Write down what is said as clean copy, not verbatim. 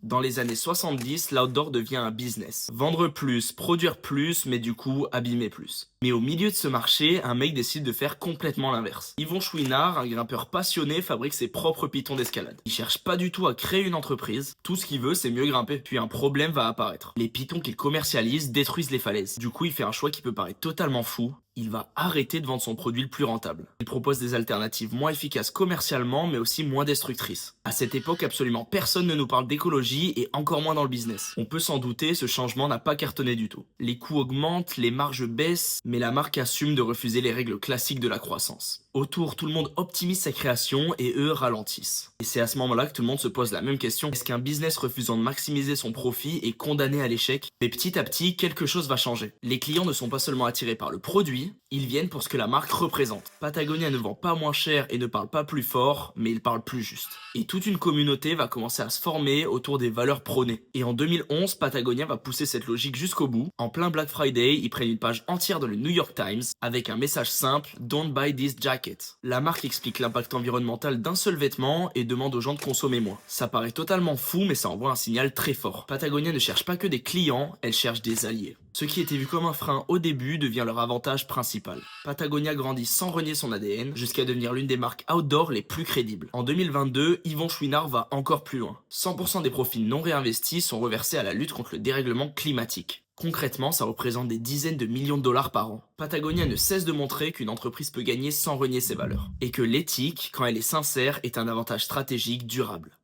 Dans les années 70, l'outdoor devient un business. Vendre plus, produire plus, mais du coup, abîmer plus. Mais au milieu de ce marché, un mec décide de faire complètement l'inverse. Yvon Chouinard, un grimpeur passionné, fabrique ses propres pitons d'escalade. Il cherche pas du tout à créer une entreprise, tout ce qu'il veut c'est mieux grimper. Puis un problème va apparaître. Les pitons qu'il commercialise détruisent les falaises. Du coup, il fait un choix qui peut paraître totalement fou. Il va arrêter de vendre son produit le plus rentable. Il propose des alternatives moins efficaces commercialement, mais aussi moins destructrices. À cette époque, absolument personne ne nous parle d'écologie et encore moins dans le business. On peut s'en douter, ce changement n'a pas cartonné du tout. Les coûts augmentent, les marges baissent, mais la marque assume de refuser les règles classiques de la croissance. Autour, tout le monde optimise sa création et eux ralentissent. Et c'est à ce moment-là que tout le monde se pose la même question. Est-ce qu'un business refusant de maximiser son profit est condamné à l'échec? Mais petit à petit, quelque chose va changer. Les clients ne sont pas seulement attirés par le produit, ils viennent pour ce que la marque représente. Patagonia ne vend pas moins cher et ne parle pas plus fort, mais il parle plus juste. Et toute une communauté va commencer à se former autour des valeurs prônées. Et en 2011, Patagonia va pousser cette logique jusqu'au bout. En plein Black Friday, ils prennent une page entière dans le New York Times avec un message simple: Don't buy this jacket. La marque explique l'impact environnemental d'un seul vêtement et demande aux gens de consommer moins. Ça paraît totalement fou, mais ça envoie un signal très fort. Patagonia ne cherche pas que des clients, elle cherche des alliés. Ce qui était vu comme un frein au début devient leur avantage principal. Patagonia grandit sans renier son ADN, jusqu'à devenir l'une des marques outdoor les plus crédibles. En 2022, Yvon Chouinard va encore plus loin. 100% des profits non réinvestis sont reversés à la lutte contre le dérèglement climatique. Concrètement, ça représente des dizaines de millions de dollars par an. Patagonia ne cesse de montrer qu'une entreprise peut gagner sans renier ses valeurs. Et que l'éthique, quand elle est sincère, est un avantage stratégique durable.